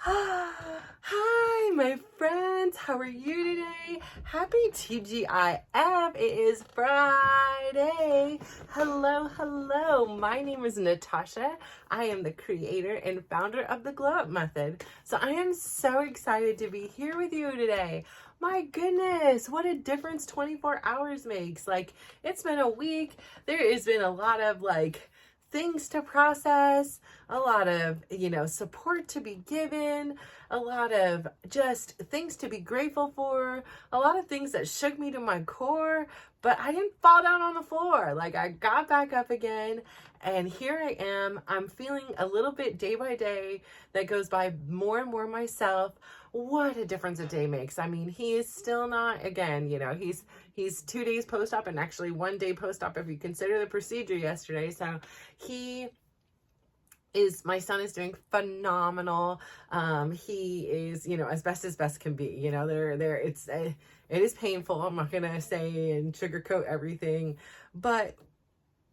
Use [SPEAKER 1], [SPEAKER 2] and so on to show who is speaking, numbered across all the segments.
[SPEAKER 1] Hi, my friends. How are you today? Happy TGIF. It is Friday. Hello, hello. My name is Natasha. I am the creator and founder of the Glow Up Method. So I am so excited to be here with you today. My goodness, what a difference 24 hours makes. Like, it's been a week. There has been a lot of things to process, a lot of, support to be given, a lot of just things to be grateful for, a lot of things that shook me to my core, but I didn't fall down on the floor. Like, I got back up again, and here I am. I'm feeling a little bit day by day that goes by more and more myself. What a difference a day makes. I mean, he is still not, again, he's 2 days post-op and actually 1 day post-op if you consider the procedure yesterday. So my son is doing phenomenal. He is, as best can be, it is painful. I'm not going to say and sugarcoat everything, but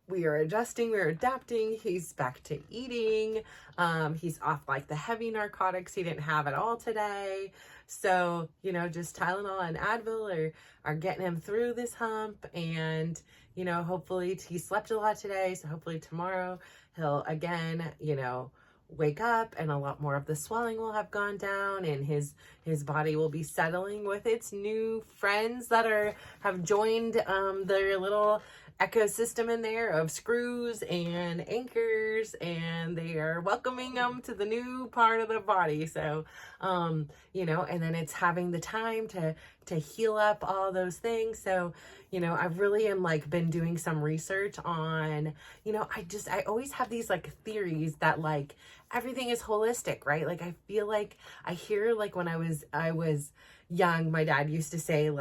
[SPEAKER 1] we are adjusting, we're adapting. He's back to eating. He's off the heavy narcotics he didn't have at all today. So, just Tylenol and Advil are getting him through this hump. And, hopefully he slept a lot today. So hopefully tomorrow he'll again, wake up and a lot more of the swelling will have gone down and his body will be settling with its new friends that have joined their little ecosystem in there of screws and anchors, and they are welcoming them to the new part of the body. So, and then it's having the time to heal up all those things. So, I really am been doing some research on, I always have these theories that everything is holistic, right? I feel I hear when I was young, my dad used to say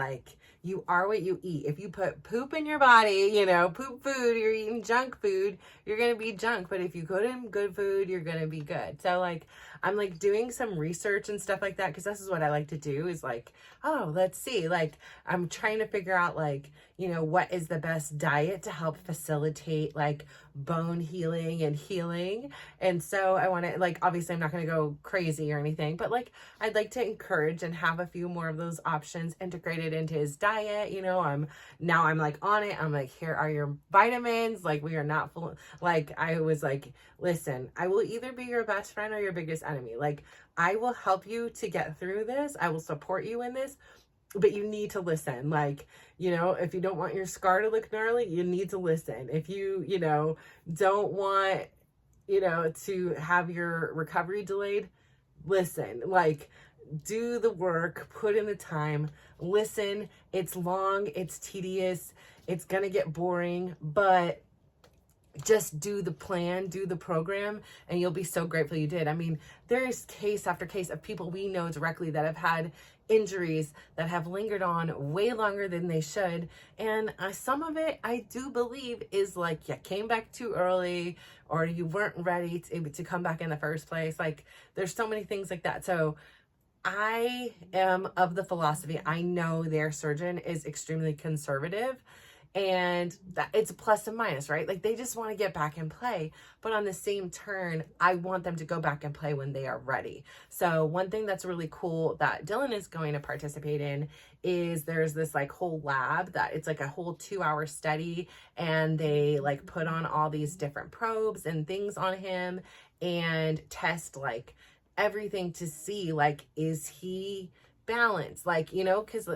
[SPEAKER 1] you are what you eat. If you put poop in your body, poop food, you're eating junk food, you're going to be junk. But if you put in good food, you're going to be good. So I'm doing some research and stuff like that, because this is what I like to do is oh, let's see. I'm trying to figure out what is the best diet to help facilitate bone healing and healing. And so I want to obviously I'm not going to go crazy or anything, but I'd like to encourage and have a few more of those options integrated into his diet. I'm on it. I'm here are your vitamins. We are not full. I was listen, I will either be your best friend or your biggest enemy. I will help you to get through this. I will support you in this, but you need to listen. If you don't want your scar to look gnarly, you need to listen. If you, don't want, to have your recovery delayed, listen. Do the work, put in the time, listen. It's long, it's tedious, it's gonna get boring, but just do the plan, do the program, and you'll be so grateful you did. I mean, there's case after case of people we know directly that have had injuries that have lingered on way longer than they should. And some of it, I do believe, is you came back too early, or you weren't ready to come back in the first place. There's so many things like that. So I am of the philosophy, I know their surgeon is extremely conservative, and that it's a plus and minus, right? They just want to get back and play, but on the same turn, I want them to go back and play when they are ready. So one thing that's really cool that Dylan is going to participate in is there's this whole lab that it's a whole 2-hour study, and they put on all these different probes and things on him and test everything to see is he balanced, because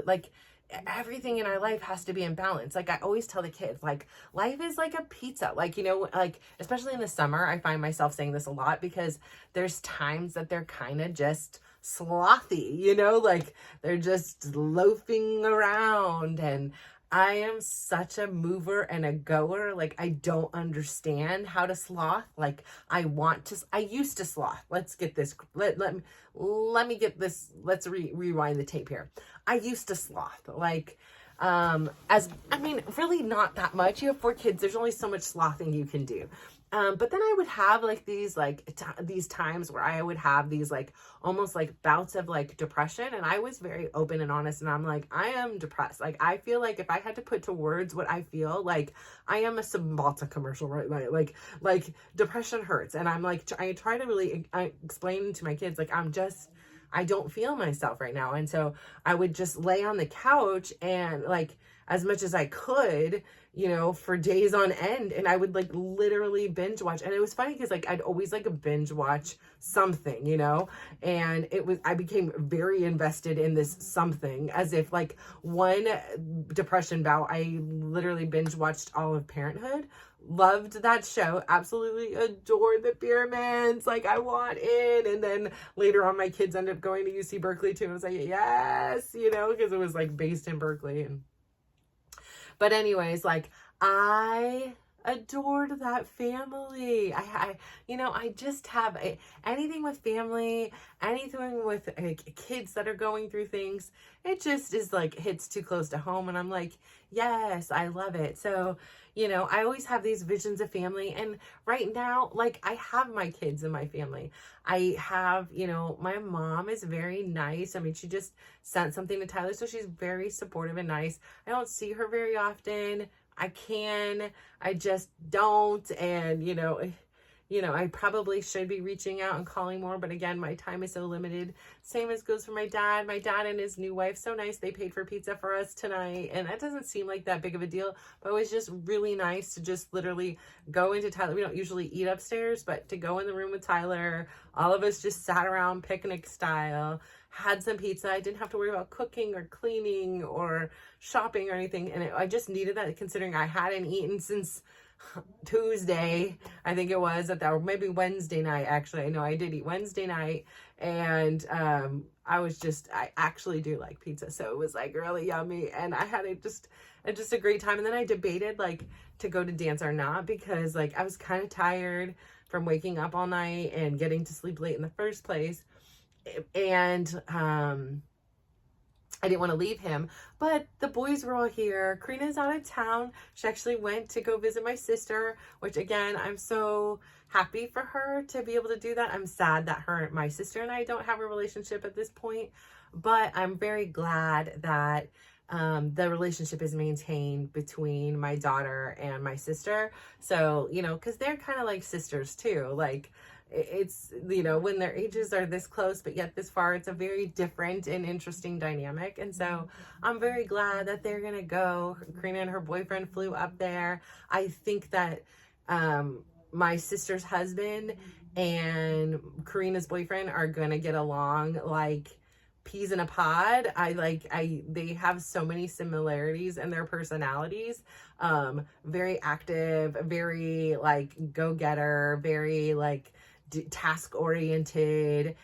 [SPEAKER 1] everything in our life has to be in balance. I always tell the kids, life is like a pizza. Especially in the summer, I find myself saying this a lot because there's times that they're kind of just slothy, they're just loafing around, and I am such a mover and a goer. I don't understand how to sloth. I used to sloth. Let's get this. Let me get this. Let's rewind the tape here. I used to sloth. Really not that much. You have 4 kids. There's only so much slothing you can do. But then I would have like these these times where I would have these like almost like bouts of like depression, and I was very open and honest, and I'm like, I am depressed. Like I feel like if I had to put to words what I feel, like I am a Cymbalta commercial, right? Like depression hurts, and I'm like I try to really explain to my kids like I don't feel myself right now, and so I would just lay on the couch and like as much as I could, you know, for days on end. And I would like literally binge watch. And it was funny because like I'd always like a binge watch something, you know, and I became very invested in this something, as if like one depression bout, I literally binge watched all of Parenthood. Loved that show, absolutely adored the Pyramids, like I want in. And then later on my kids ended up going to UC Berkeley too, and I was like, yes, you know, because it was like based in Berkeley. And but anyways, like I adored that family. You know, I just have anything with family, anything with kids that are going through things. It just is like hits too close to home, and I'm like, yes, I love it. So, you know, I always have these visions of family, and right now, like I have my kids in my family. I have, you know, my mom is very nice. I mean, she just sent something to Tyler, so she's very supportive and nice. I don't see her very often. I just don't. And, you know, I probably should be reaching out and calling more, but again, my time is so limited. Same as goes for my dad. My dad and his new wife, so nice. They paid for pizza for us tonight, and that doesn't seem like that big of a deal, but it was just really nice to just literally go into Tyler. We don't usually eat upstairs, but to go in the room with Tyler, all of us just sat around picnic style, had some pizza. I didn't have to worry about cooking or cleaning or shopping or anything, and I just needed that, considering I hadn't eaten since Tuesday, I think it was, or maybe Wednesday night. Actually, I know I did eat Wednesday night, and I actually do like pizza, so it was like really yummy, and I had just a great time. And then I debated like to go to dance or not, because like I was kind of tired from waking up all night and getting to sleep late in the first place, and I didn't want to leave him, but the boys were all here. Karina's out of town. She actually went to go visit my sister, which again, I'm so happy for her to be able to do that. I'm sad that my sister and I don't have a relationship at this point, but I'm very glad that the relationship is maintained between my daughter and my sister. So, you know, because they're kind of like sisters too. Like, it's, you know, when their ages are this close but yet this far, it's a very different and interesting dynamic. And so I'm very glad that they're gonna go. Karina and her boyfriend flew up there. I think that my sister's husband and Karina's boyfriend are gonna get along like peas in a pod. They have so many similarities in their personalities. Very active, very like go-getter, very like task oriented,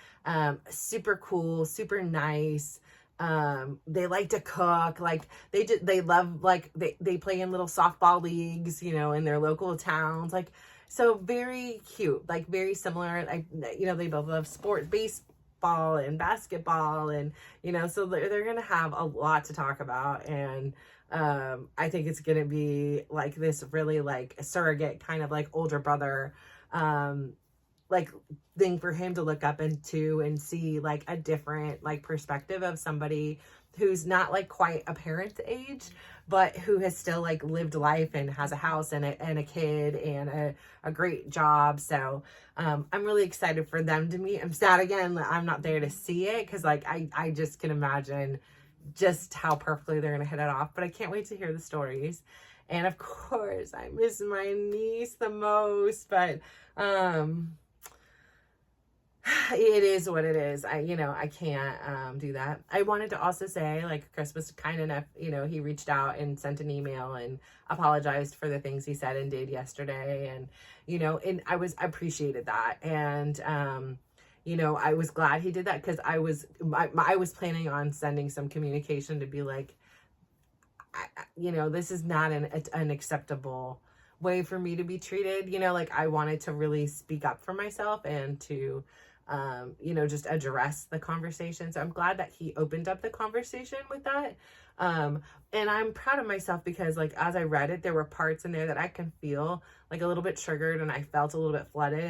[SPEAKER 1] super cool, super nice. They like to cook. Like they love, like they play in little softball leagues, you know, in their local towns. Like, so very cute, like very similar. You know, they both love sports, baseball and basketball, and, you know, so they're gonna have a lot to talk about. And I think it's gonna be like this really like a surrogate kind of like older brother like thing for him to look up into and see like a different like perspective of somebody who's not like quite a parent's age, but who has still like lived life and has a house and a kid and a great job. So I'm really excited for them to meet. I'm sad again that I'm not there to see it, because like I just can imagine just how perfectly they're gonna hit it off. But I can't wait to hear the stories. And of course I miss my niece the most, but it is what it is. I can't do that. I wanted to also say, like, Chris was kind enough, you know, he reached out and sent an email and apologized for the things he said and did yesterday. And, you know, and I appreciated that. And, you know, I was glad he did that, because I was planning on sending some communication to be like, you know, this is not an acceptable way for me to be treated. You know, like I wanted to really speak up for myself and to just address the conversation. So I'm glad that he opened up the conversation with that. And I'm proud of myself because like, as I read it, there were parts in there that I can feel like a little bit triggered, and I felt a little bit flooded.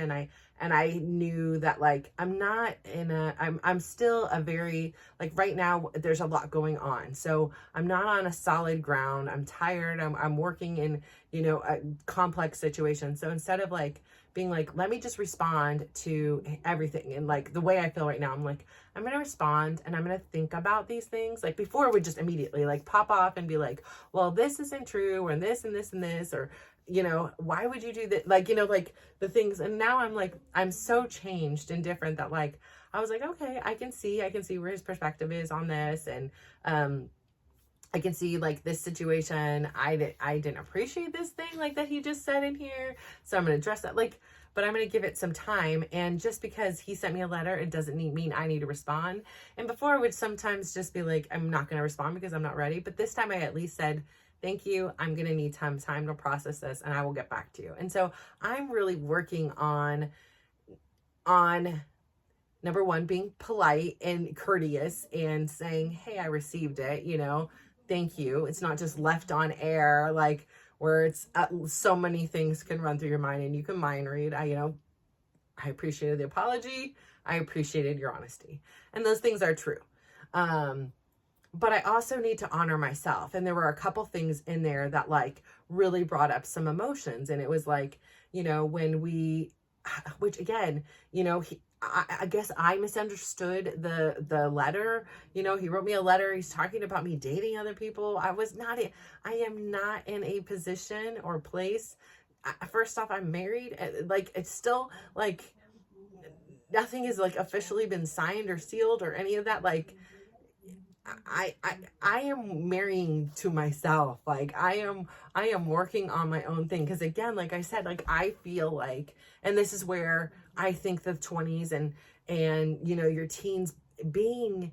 [SPEAKER 1] And I knew that like, I'm still a very, like right now there's a lot going on. So I'm not on a solid ground. I'm tired. I'm working in, a complex situation. So instead of like being like, let me just respond to everything. And like the way I feel right now, I'm like, I'm going to respond and I'm going to think about these things. Like before it would just immediately like pop off and be like, well, this isn't true, or this and this and this, or, why would you do that? Like, like the things. And now I'm like, I'm so changed and different that like, I was like, okay, I can see where his perspective is on this. And, I can see like this situation. I didn't appreciate this thing like that he just said in here. So I'm going to address that, like, but I'm going to give it some time. And just because he sent me a letter, it doesn't mean I need to respond. And before I would sometimes just be like, I'm not going to respond because I'm not ready. But this time I at least said, thank you. I'm going to need time to process this, and I will get back to you. And so I'm really working on number one, being polite and courteous and saying, hey, I received it, thank you. It's not just left on air, like where it's so many things can run through your mind and you can mind read. I appreciated the apology. I appreciated your honesty. And those things are true. But I also need to honor myself. And there were a couple things in there that like really brought up some emotions. And it was like, when which again, I guess I misunderstood the letter. He wrote me a letter. He's talking about me dating other people. I am not in a position or place. First off, I'm married. Like, it's still like nothing has like officially been signed or sealed or any of that. Like, I am marrying to myself. Like I am working on my own thing. Cause again, like I said, like I feel like, and this is where I think the 20s and your teens, being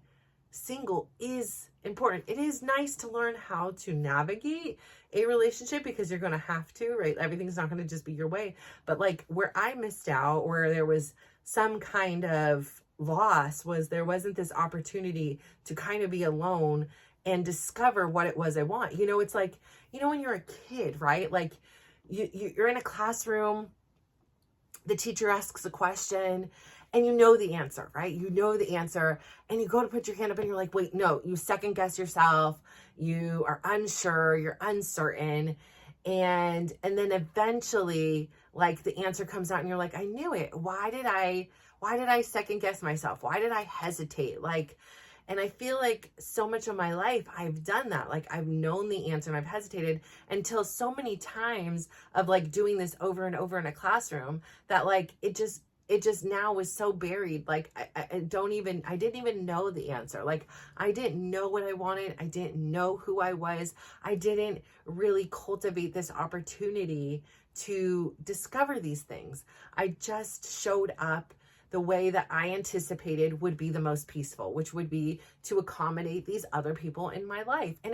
[SPEAKER 1] single is important. It is nice to learn how to navigate a relationship because you're going to have to, right? Everything's not going to just be your way. But like where I missed out, where there was some kind of loss, was there wasn't this opportunity to kind of be alone and discover what it was I want. It's like, when you're a kid, right? Like you're in a classroom, the teacher asks a question and you know the answer, right? You know the answer and you go to put your hand up and you're like, wait, no, you second guess yourself. You are unsure, you're uncertain. And then eventually like the answer comes out and you're like, I knew it. Why did I second guess myself? Why did I hesitate? And I feel like so much of my life, I've done that. Like I've known the answer and I've hesitated until so many times of like doing this over and over in a classroom that like, it just now was so buried. Like I didn't even know the answer. Like I didn't know what I wanted. I didn't know who I was. I didn't really cultivate this opportunity to discover these things. I just showed up the way that I anticipated would be the most peaceful, which would be to accommodate these other people in my life. And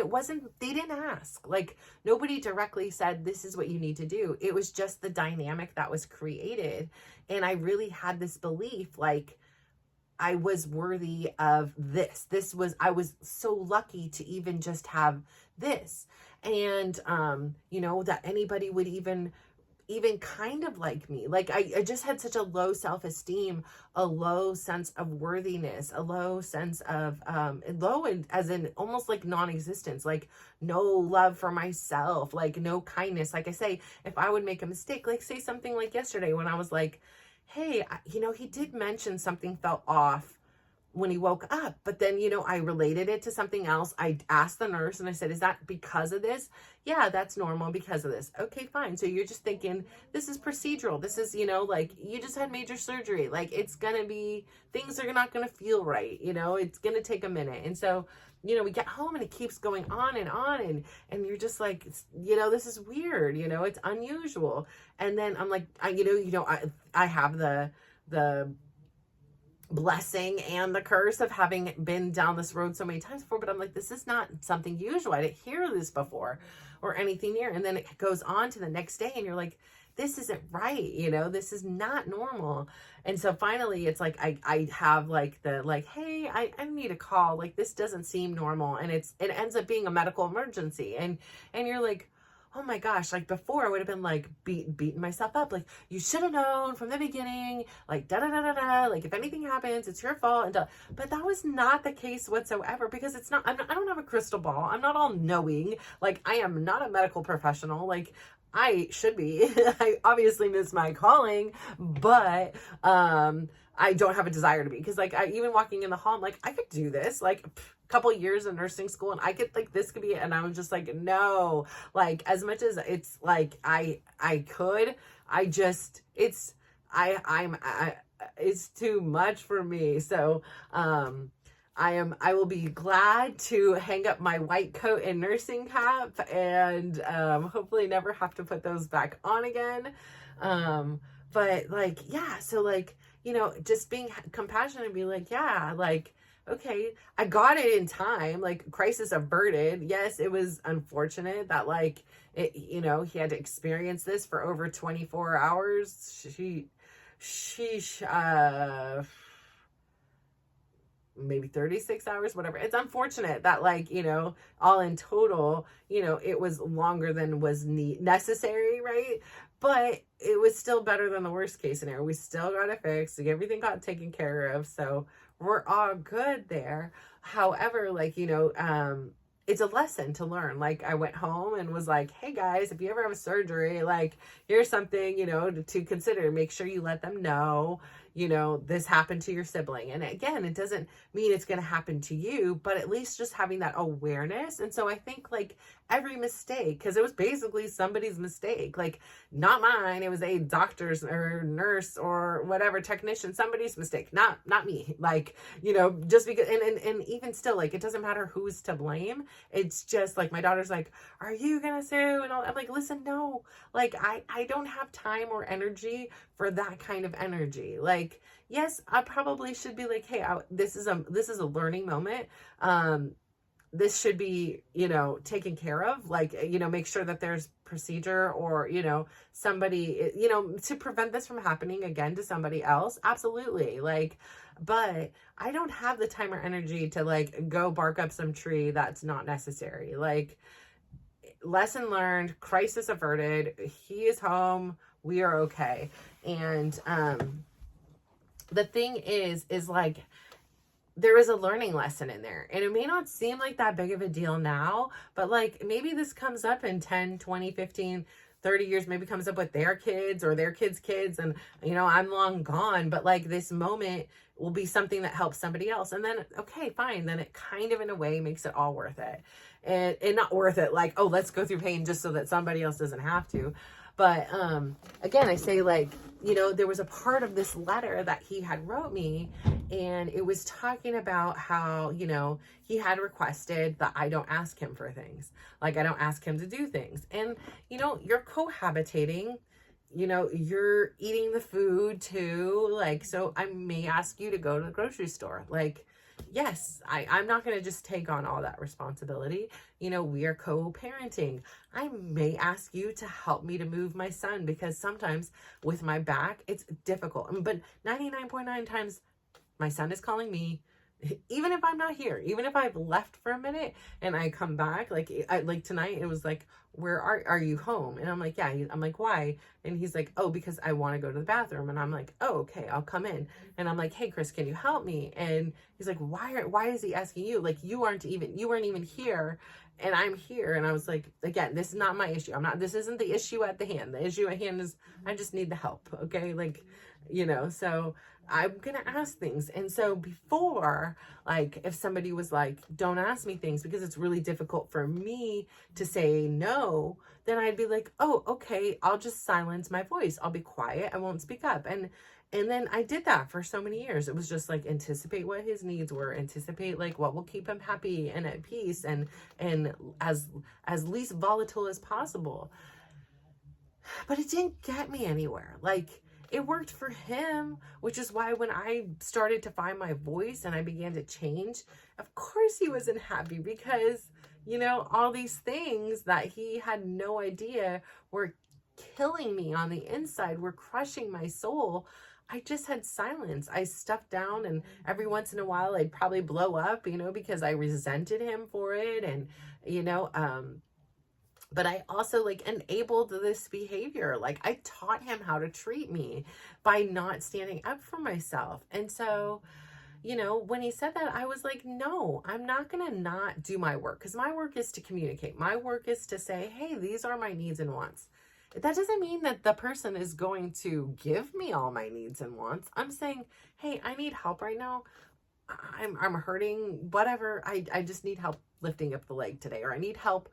[SPEAKER 1] they didn't ask. Like nobody directly said, this is what you need to do. It was just the dynamic that was created. And I really had this belief, like I was worthy of this. I was so lucky to even just have this. And, that anybody would even kind of like me. Like I just had such a low self-esteem, a low sense of worthiness, a low sense of as in almost like non-existence, like no love for myself, like no kindness. Like I say, if I would make a mistake, like say something like yesterday when I was like, hey, he did mention something felt off when he woke up, but then, I related it to something else. I asked the nurse and I said, is that because of this? Yeah, that's normal because of this. Okay, fine. So you're just thinking this is procedural. This is, like you just had major surgery. Like it's going to be, things are not going to feel right. It's going to take a minute. And so, we get home and it keeps going on and you're just like, this is weird, it's unusual. And then I'm like, I have the blessing and the curse of having been down this road so many times before, but I'm like, this is not something usual. I didn't hear this before or anything near. And then it goes on to the next day and you're like, this isn't right, you know, this is not normal. And so finally it's like I have like the like, hey, I need a call, like this doesn't seem normal, and it ends up being a medical emergency. And you're like, oh my gosh, like before I would have been like beating myself up, like you should have known from the beginning, like da da da da da, like if anything happens, it's your fault, and but that was not the case whatsoever, because it's not, I don't have a crystal ball, I'm not all knowing, like I am not a medical professional, like I should be. I obviously miss my calling, but I don't have a desire to be, because like I even walking in the hall, I'm like, I could do this, like couple years in nursing school, and I could, like, this could be it. And I was just like, no, like as much as it's like I could, I just, it's too much for me. So I will be glad to hang up my white coat and nursing cap, and hopefully never have to put those back on again. But like, yeah, so like, you know, just being compassionate and be like, yeah, like, okay, I got it in time, like crisis averted. Yes, it was unfortunate that like it, you know, he had to experience this for over 24 hours. She maybe 36 hours, whatever. It's unfortunate that like, you know, all in total, you know, it was longer than was necessary, right? But it was still better than the worst case scenario. We still got it fixed, everything got taken care of, so we're all good there. However, like, you know, it's a lesson to learn. Like I went home and was like, hey guys, if you ever have a surgery, like here's something, you know, to consider. Make sure you let them know, you know, this happened to your sibling. And again, it doesn't mean it's going to happen to you, but at least just having that awareness. And so I think like every mistake, because it was basically somebody's mistake, like not mine, it was a doctor's or nurse or whatever technician, somebody's mistake, not me. Like, you know, just because, and even still, like, it doesn't matter who's to blame. It's just like, my daughter's like, are you gonna sue? And all, I'm like, listen, no, like I don't have time or energy for that kind of energy. Like, yes, I probably should be like, hey, this is a learning moment. This should be, you know, taken care of, like, you know, make sure that there's procedure, or, you know, somebody, you know, to prevent this from happening again to somebody else. Absolutely. Like, but I don't have the time or energy to like go bark up some tree that's not necessary. Like, lesson learned, crisis averted, he is home, we are okay. And the thing is like, there is a learning lesson in there, and it may not seem like that big of a deal now, but like maybe this comes up in 10, 20, 15, 30 years, maybe comes up with their kids or their kids' kids, and you know, I'm long gone, but like this moment will be something that helps somebody else. And then, okay, fine, then it kind of in a way makes it all worth it. And not worth it like, oh, let's go through pain just so that somebody else doesn't have to. But again, I say, like, you know, there was a part of this letter that he had wrote me, and it was talking about how, you know, he had requested that I don't ask him for things. Like, I don't ask him to do things. And, you know, you're cohabitating, you know, you're eating the food too. Like, so I may ask you to go to the grocery store. Like, yes, I'm not going to just take on all that responsibility. You know, we are co-parenting. I may ask you to help me to move my son, because sometimes with my back, it's difficult. But 99.9 times my son is calling me, even if I'm not here, even if I've left for a minute and I come back, like tonight, it was like, where are you home? And I'm like, yeah. I'm like, why? And he's like, oh, because I want to go to the bathroom. And I'm like, oh, okay, I'll come in. And I'm like, hey, Chris, can you help me? And he's like, why is he asking you? Like, you weren't even here, and I'm here. And I was like, again, this is not my issue. This isn't the issue at the hand. The issue at hand is I just need the help. Okay. Like, you know, so I'm going to ask things. And so before, like, if somebody was like, don't ask me things because it's really difficult for me to say no, then I'd be like, oh, okay, I'll just silence my voice. I'll be quiet. I won't speak up. And then I did that for so many years. It was just like, anticipate what his needs were, anticipate like what will keep him happy and at peace, and as least volatile as possible. But it didn't get me anywhere. Like, it worked for him, which is why when I started to find my voice and I began to change, of course he wasn't happy, because, you know, all these things that he had no idea were killing me on the inside, were crushing my soul, I just had silence. I stuffed down, and every once in a while I'd probably blow up, because I resented him for it. And, you know, but I also like enabled this behavior. Like I taught him how to treat me by not standing up for myself. And so, when he said that, I was like, no, I'm not going to not do my work, because my work is to communicate. My work is to say, hey, these are my needs and wants. That doesn't mean that the person is going to give me all my needs and wants. I'm saying, hey, I need help right now. I'm hurting, whatever. I just need help lifting up the leg today, or I need help,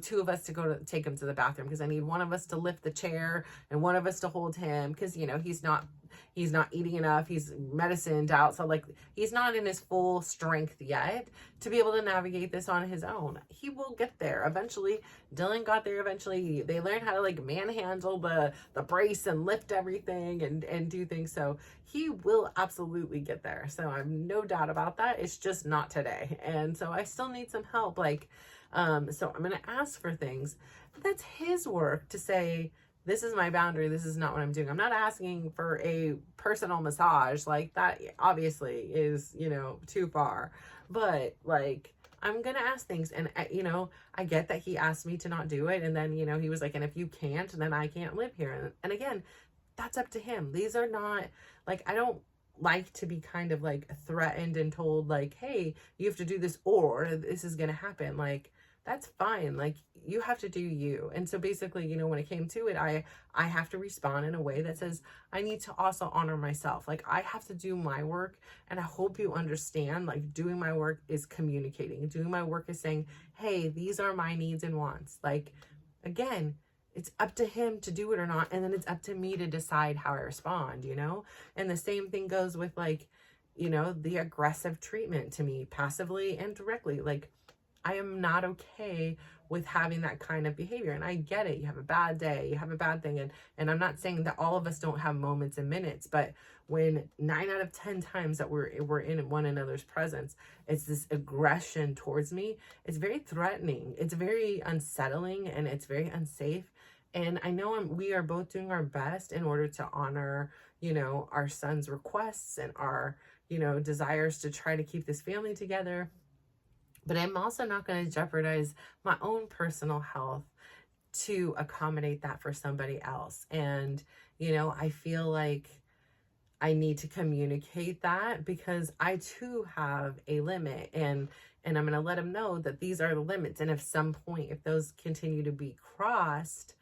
[SPEAKER 1] two of us to take him to the bathroom, because I need one of us to lift the chair and one of us to hold him, because he's not eating enough. He's medicined out. So like, he's not in his full strength yet to be able to navigate this on his own. He will get there eventually. Dylan got there eventually. They learned how to like manhandle the brace and lift everything and do things. So he will absolutely get there. So I have no doubt about that. It's just not today. And so I still need some help. Like, so I'm going to ask for things, but that's his work to say, this is my boundary. This is not what I'm doing. I'm not asking for a personal massage. Like that obviously is, too far, but like, I'm going to ask things. And, I get that he asked me to not do it. And then, he was like, and if you can't, then I can't live here. And again, that's up to him. These are not like, I don't like to be kind of like threatened and told like, hey, you have to do this or this is going to happen. Like, that's fine. Like, you have to do you. And so basically, when it came to it, I have to respond in a way that says, I need to also honor myself. Like, I have to do my work. And I hope you understand, like, doing my work is communicating. Doing my work is saying, hey, these are my needs and wants. Like, again, it's up to him to do it or not. And then it's up to me to decide how I respond, And the same thing goes with like, the aggressive treatment to me, passively and directly. Like, I am not okay with having that kind of behavior. And I get it. You have a bad day, you have a bad thing. And I'm not saying that all of us don't have moments and minutes, but when 9 out of 10 times that we're in one another's presence, it's this aggression towards me, it's very threatening. It's very unsettling and it's very unsafe. And I know we are both doing our best in order to honor, our son's requests and our, desires to try to keep this family together. But I'm also not going to jeopardize my own personal health to accommodate that for somebody else. And, I feel like I need to communicate that because I too have a limit, and I'm going to let him know that these are the limits. And if those continue to be crossed,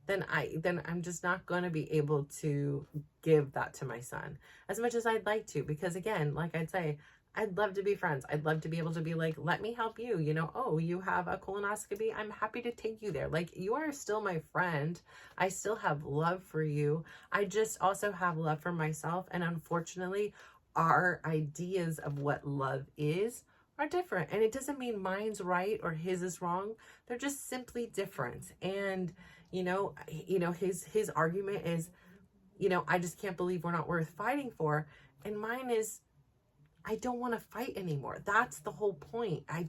[SPEAKER 1] then I'm just not going to be able to give that to my son as much as I'd like to, because again, like I'd say, I'd love to be friends. I'd love to be able to be like, let me help you. Oh, you have a colonoscopy. I'm happy to take you there. Like, you are still my friend. I still have love for you. I just also have love for myself. And unfortunately, our ideas of what love is are different. And it doesn't mean mine's right or his is wrong. They're just simply different. And, his argument is, I just can't believe we're not worth fighting for. And mine is, I don't want to fight anymore. That's the whole point. I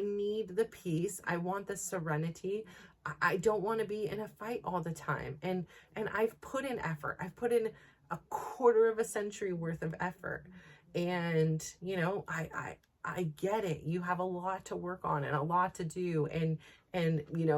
[SPEAKER 1] need the peace. I want the serenity. I don't want to be in a fight all the time. And I've put in effort. I've put in a quarter of a century worth of effort. And, I get it. You have a lot to work on and a lot to do. And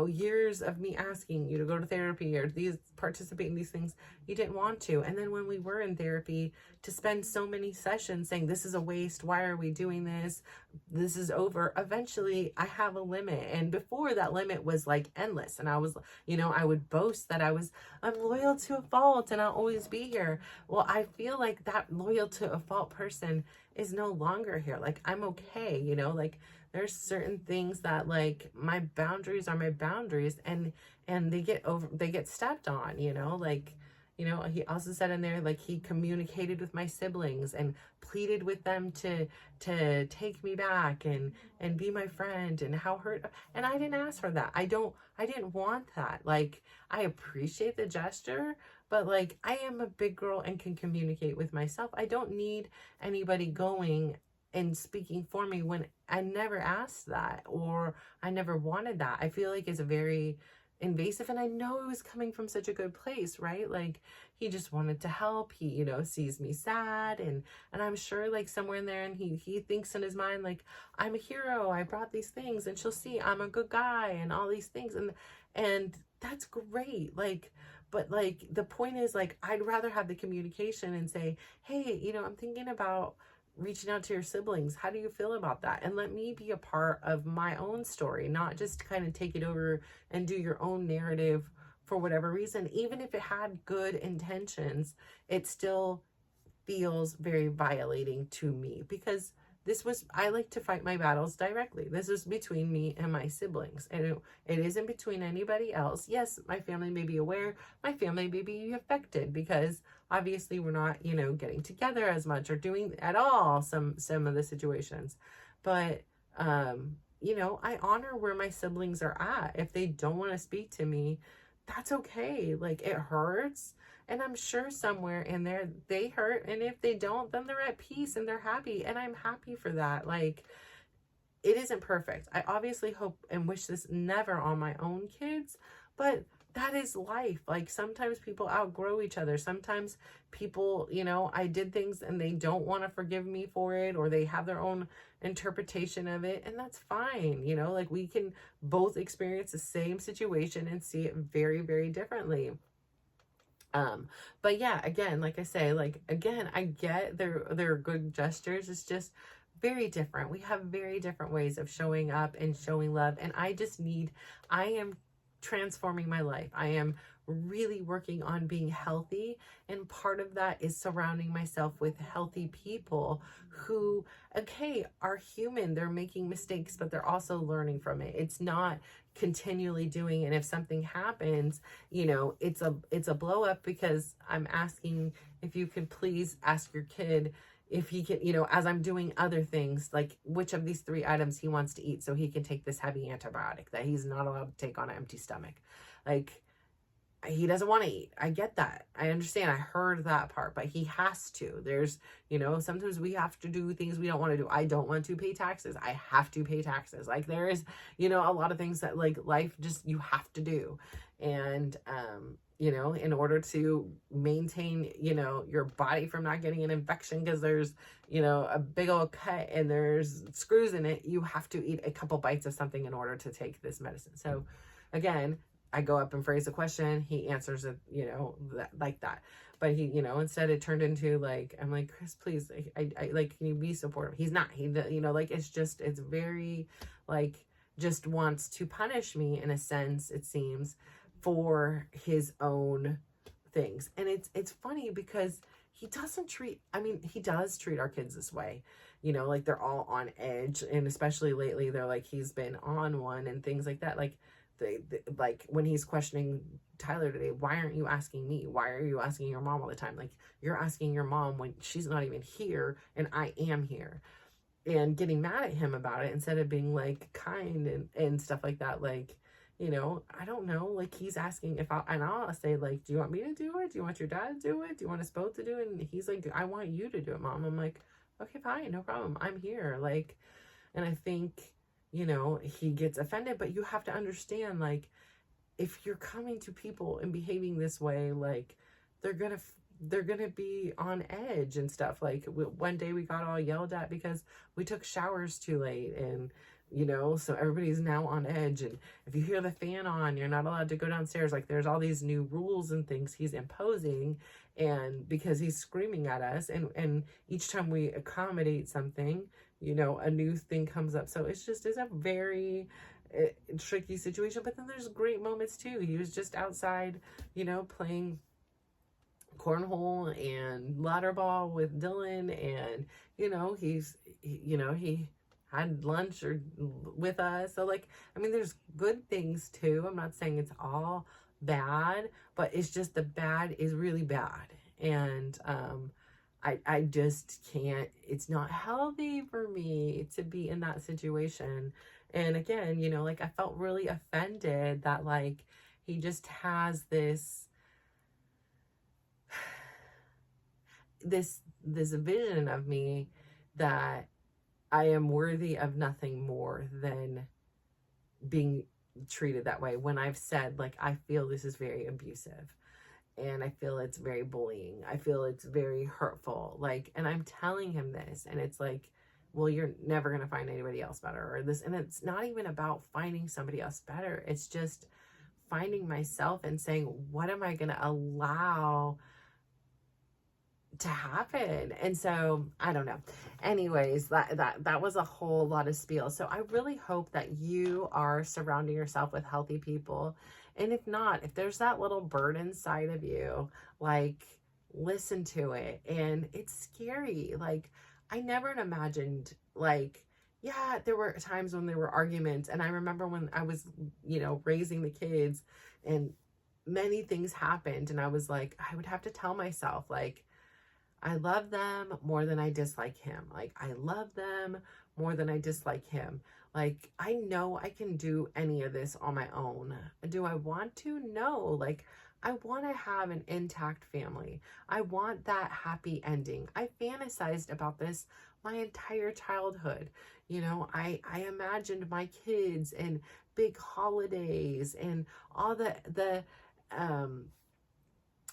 [SPEAKER 1] years of me asking you to go to therapy or participate in these things, you didn't want to. And then when we were in therapy, to spend so many sessions saying, this is a waste. Why are we doing this? This is over. Eventually I have a limit. And before, that limit was like endless. And I was, I would boast that I'm loyal to a fault and I'll always be here. Well, I feel like that loyal to a fault person is no longer here. Like, I'm okay, like there's certain things that like my boundaries are my boundaries, and they get stepped on, he also said in there, like, he communicated with my siblings and pleaded with them to take me back and be my friend, and how hurt, and I didn't ask for that. I didn't want that. Like, I appreciate the gesture, but like, I am a big girl and can communicate with myself. I don't need anybody going and speaking for me when I never asked that, or I never wanted that. I feel like it's very invasive. And I know it was coming from such a good place, right? Like, he just wanted to help. He, sees me sad, and I'm sure like somewhere in there, and he thinks in his mind, like, I'm a hero, I brought these things, and she'll see I'm a good guy and all these things. And that's great. Like, but like the point is, like, I'd rather have the communication and say, hey, I'm thinking about reaching out to your siblings. How do you feel about that? And let me be a part of my own story, not just kind of take it over and do your own narrative for whatever reason. Even if it had good intentions, it still feels very violating to me, because I like to fight my battles directly. This is between me and my siblings, and it isn't between anybody else. Yes, my family may be aware, my family may be affected, because obviously we're not, getting together as much or doing at all some of the situations. But, I honor where my siblings are at. If they don't want to speak to me, that's okay. Like, it hurts. And I'm sure somewhere in there they hurt. And if they don't, then they're at peace and they're happy. And I'm happy for that. Like, it isn't perfect. I obviously hope and wish this never on my own kids, but that is life. Like, sometimes people outgrow each other. Sometimes people, I did things and they don't want to forgive me for it, or they have their own interpretation of it. And that's fine. Like, we can both experience the same situation and see it very, very differently. But yeah, again, like I say, like, again, I get they're good gestures. It's just very different. We have very different ways of showing up and showing love. And I am transforming my life. I am really working on being healthy. And part of that is surrounding myself with healthy people who, okay, are human. They're making mistakes, but they're also learning from it. It's not continually doing. And if something happens, it's a blow up, because I'm asking if you could please ask your kid if he can, as I'm doing other things, like which of these 3 items he wants to eat so he can take this heavy antibiotic that he's not allowed to take on an empty stomach. Like, he doesn't want to eat. I get that. I understand. I heard that part, but he has to. There's, sometimes we have to do things we don't want to do. I don't want to pay taxes. I have to pay taxes. Like, there is, a lot of things that, like, life just, you have to do. And, in order to maintain, your body from not getting an infection, because there's, a big old cut and there's screws in it, you have to eat a couple bites of something in order to take this medicine. So again, I go up and phrase a question, he answers it, like that. But he, instead it turned into like, I'm like, Chris, please, I like, can you be supportive? He's not, like, it's very, like, just wants to punish me in a sense, it seems, for his own things. And it's funny because he does treat our kids this way. Like, they're all on edge, and especially lately, they're like, he's been on one and things like that. Like, like when he's questioning Tyler today, why aren't you asking me? Why are you asking your mom all the time? Like, you're asking your mom when she's not even here and I am here, and getting mad at him about it instead of being like kind and stuff like that. Like, I don't know, like, he's asking I'll say, like, do you want me to do it? Do you want your dad to do it? Do you want us both to do it? And he's like, I want you to do it, Mom. I'm like, okay, fine, no problem. I'm here. Like, and I think, he gets offended, but you have to understand, like, if you're coming to people and behaving this way, like, they're gonna be on edge and stuff. Like, one day we got all yelled at because we took showers too late, and so everybody's now on edge. And if you hear the fan on, you're not allowed to go downstairs. Like, there's all these new rules and things he's imposing, and because he's screaming at us, and each time we accommodate something, a new thing comes up. So it's a very tricky situation. But then there's great moments too. He was just outside, playing cornhole and ladder ball with Dylan, and he had lunch with us. So, like, there's good things too. I'm not saying it's all bad, but it's just the bad is really bad. And I just can't, it's not healthy for me to be in that situation. And again, like, I felt really offended that, like, he just has this vision of me that I am worthy of nothing more than being treated that way when I've said, like, I feel this is very abusive, and I feel it's very bullying. I feel it's very hurtful. Like, and I'm telling him this, and it's like, well, you're never going to find anybody else better, or this. And it's not even about finding somebody else better. It's just finding myself and saying, what am I going to allow to happen? And so I don't know. Anyways, that was a whole lot of spiel. So I really hope that you are surrounding yourself with healthy people. And if not, if there's that little bird inside of you, like, listen to it. And it's scary. Like, I never imagined, like, yeah, there were times when there were arguments. And I remember when I was, raising the kids, and many things happened. And I was like, I would have to tell myself, like, I love them more than I dislike him. Like, I love them more than I dislike him. Like, I know I can do any of this on my own. Do I want to? No. Like, I want to have an intact family. I want that happy ending. I fantasized about this my entire childhood. I imagined my kids and big holidays and all the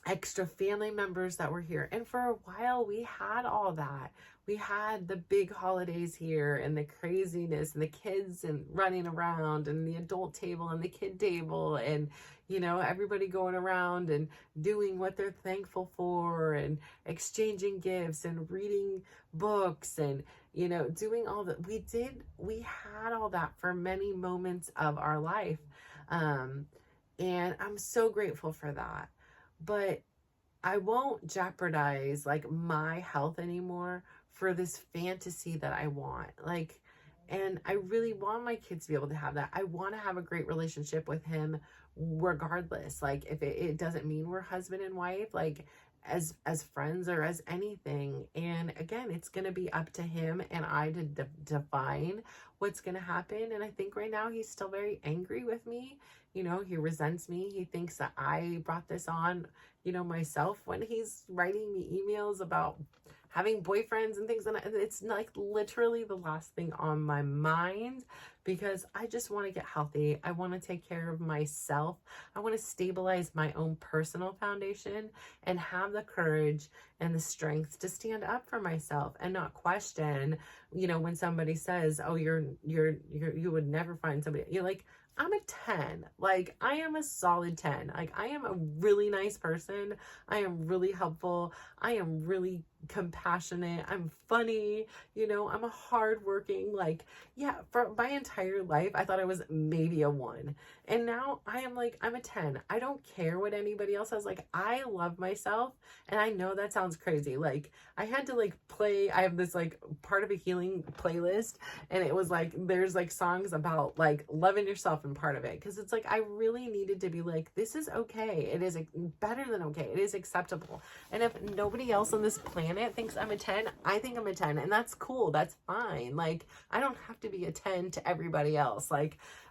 [SPEAKER 1] extra family members that were here. And for a while we had all that. We had the big holidays here and the craziness and the kids and running around and the adult table and the kid table and, everybody going around and doing what they're thankful for and exchanging gifts and reading books and, doing all that. We had all that for many moments of our life. And I'm so grateful for that. But I won't jeopardize, like, my health anymore for this fantasy that I want. Like, and I really want my kids to be able to have that. I want to have a great relationship with him regardless. Like, if it doesn't mean we're husband and wife, like, as friends or as anything. And again, it's going to be up to him and I to define what's going to happen. And I think right now he's still very angry with me. He resents me. He thinks that I brought this on, myself, when he's writing me emails about having boyfriends and things. And it's like literally the last thing on my mind, because I just want to get healthy. I want to take care of myself. I want to stabilize my own personal foundation and have the courage and the strength to stand up for myself and not question, when somebody says, oh, you would never find somebody. You're like, I'm a 10. Like, I am a solid 10. Like, I am a really nice person. I am really helpful. I am really compassionate. I'm funny. I'm a hardworking, like, yeah, for my entire life, I thought I was maybe a 1. And now I am like, I'm a 10. I don't care what anybody else says. Like, I love myself. And I know that sounds crazy. Like, I had to I have this part of a healing playlist, and it was there's songs about loving yourself and part of it. Cause it's I really needed to be this is okay. It is better than okay. It is acceptable. And if nobody else on this planet thinks I'm a 10, I think I'm a 10, and that's cool. That's fine. I don't have to be a 10 to everybody else.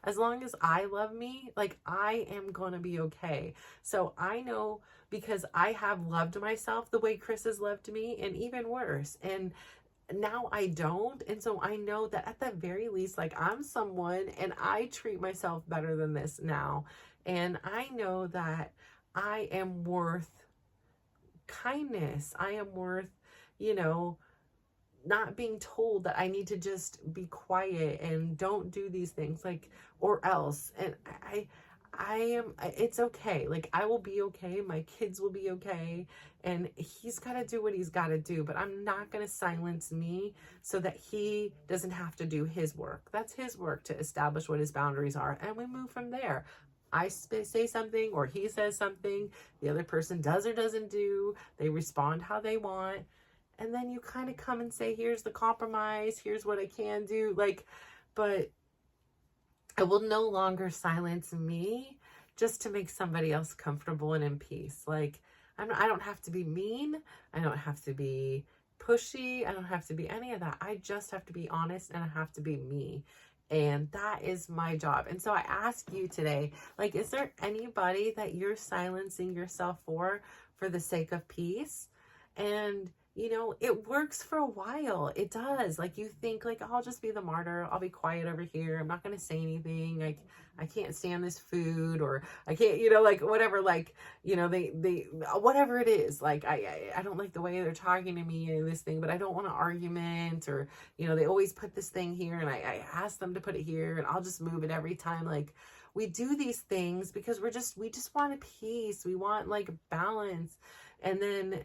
[SPEAKER 1] As long as I love me, I am going to be okay. So I know, because I have loved myself the way Chris has loved me, and even worse. And now I don't. And so I know that at the very least, I'm someone, and I treat myself better than this now. And I know that I am worth kindness. I am worth, not being told that I need to just be quiet and don't do these things, or else. And I am, it's okay. I will be okay. My kids will be okay. And he's got to do what he's got to do, but I'm not going to silence me so that he doesn't have to do his work. That's his work, to establish what his boundaries are. And we move from there. I say something, or he says something, the other person does or doesn't do. They respond how they want. And then you kind of come and say, here's the compromise. Here's what I can do. But I will no longer silence me just to make somebody else comfortable and in peace. I don't have to be mean. I don't have to be pushy. I don't have to be any of that. I just have to be honest, and I have to be me. And that is my job. And so I ask you today, is there anybody that you're silencing yourself for the sake of peace? And you know, it works for a while. It does. Like you think like, oh, I'll just be the martyr. I'll be quiet over here. I'm not going to say anything. Like I can't stand this food, or I can't, you know, like whatever, like, you know, they, whatever it is, like, I don't like the way they're talking to me and this thing, but I don't want an argument, or, you know, they always put this thing here and I ask them to put it here and I'll just move it every time. Like we do these things because we just want a peace. We want like balance. And then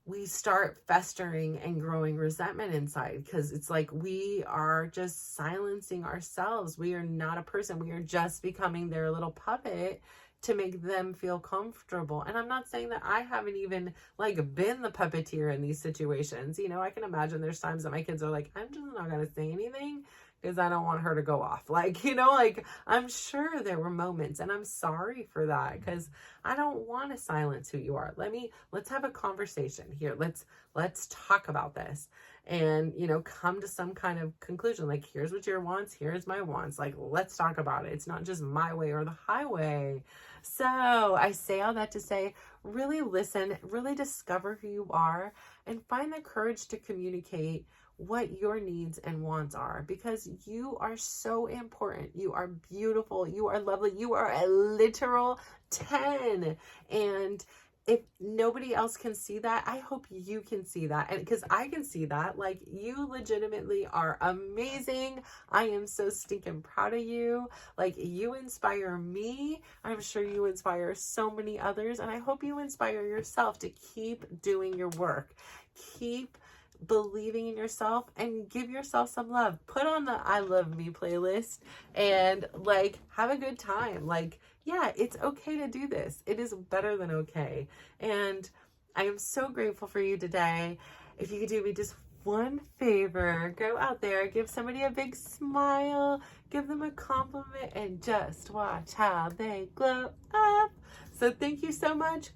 [SPEAKER 1] we start festering and growing resentment inside, because it's like we are just silencing ourselves. We are not a person. We are just becoming their little puppet to make them feel comfortable. And I'm not saying that I haven't even like been the puppeteer in these situations. You know, I can imagine there's times that my kids are like, I'm just not going to say anything because I don't want her to go off. Like, you know, like I'm sure there were moments, and I'm sorry for that, because I don't want to silence who you are. Let's have a conversation here. Let's talk about this and, you know, come to some kind of conclusion. Like, here's what your wants, here's my wants. Like, let's talk about it. It's not just my way or the highway. So I say all that to say, really listen, really discover who you are, and find the courage to communicate what your needs and wants are, because you are so important. You are beautiful. You are lovely. You are a literal 10. And if nobody else can see that, I hope you can see that. And because I can see that, like, you legitimately are amazing. I am so stinking proud of you. Like, you inspire me. I'm sure you inspire so many others. And I hope you inspire yourself to keep doing your work. Keep believing in yourself and give yourself some love. Put on the I Love Me playlist and like have a good time. Like, yeah, it's okay to do this. It is better than okay. And I am so grateful for you today. If you could do me just one favor, go out there, give somebody a big smile, give them a compliment, and just watch how they glow up. So thank you so much.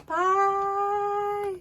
[SPEAKER 1] Bye.